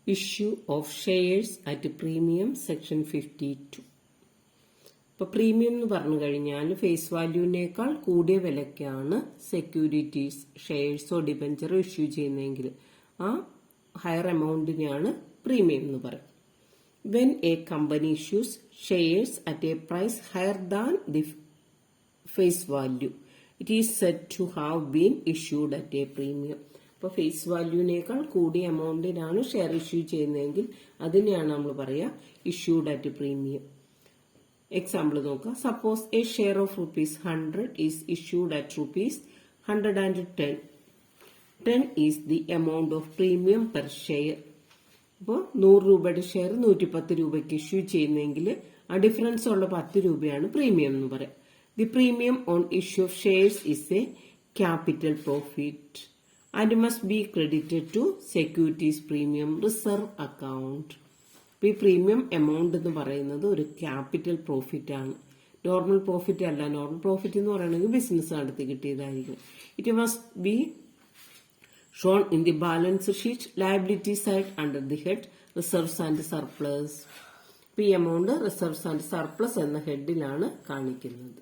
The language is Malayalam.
Issue of shares at premium section 52. ഇപ്പൊ പ്രീമിയം എന്ന് പറഞ്ഞു കഴിഞ്ഞാൽ ഫേസ് വാല്യൂവിനേക്കാൾ കൂടിയ വിലയ്ക്കാണ് സെക്യൂരിറ്റീസ് ഷെയർസോ ഡിബഞ്ചറോ ഇഷ്യൂ ചെയ്യുന്നതെങ്കിൽ ആ ഹയർ എമൗണ്ടിനെയാണ് പ്രീമിയം എന്ന് പറയും. When a company issues shares at a price higher than the face value it is said to have been issued at a premium. അപ്പോൾ ഫേസ് വാല്യൂവിനേക്കാൾ കൂടിയ എമൗണ്ടിനാണ് ഷെയർ ഇഷ്യൂ ചെയ്യുന്നതെങ്കിൽ അതിനെയാണ് നമ്മൾ പറയുക ഇഷ്യൂഡ് അറ്റ് പ്രീമിയം. എക്സാമ്പിൾ നോക്കുക. Suppose a share of ₹100 is issued at ₹110. 10 is the amount of premium per share. അപ്പോൾ 100 രൂപയുടെ ഷെയർ 110 രൂപയ്ക്ക് ഇഷ്യൂ ചെയ്യുന്നെങ്കിൽ ആ ഡിഫറൻസ് ഉള്ള 10 രൂപയാണ് പ്രീമിയം എന്ന് പറയാം. The premium on issue of shares is a capital profit and must be credited to securities premium reserve account. ഈ പ്രീമിയം എമൗണ്ട് എന്ന് പറയുന്നത് ഒരു ക്യാപിറ്റൽ പ്രോഫിറ്റ് ആണ്, നോർമൽ പ്രോഫിറ്റ് അല്ല. നോർമൽ പ്രോഫിറ്റ് എന്ന് പറയുന്നത് ബിസിനസ് നടത്തി കിട്ടിയതായിരിക്കും. It must be shown in the balance sheet liability side under the head reserves and surplus. ഈ എമൗണ്ട് റിസർവ്സ് ആൻഡ് സർപ്ലസ് എന്ന ഹെഡിലാണ് കാണിക്കുന്നത്.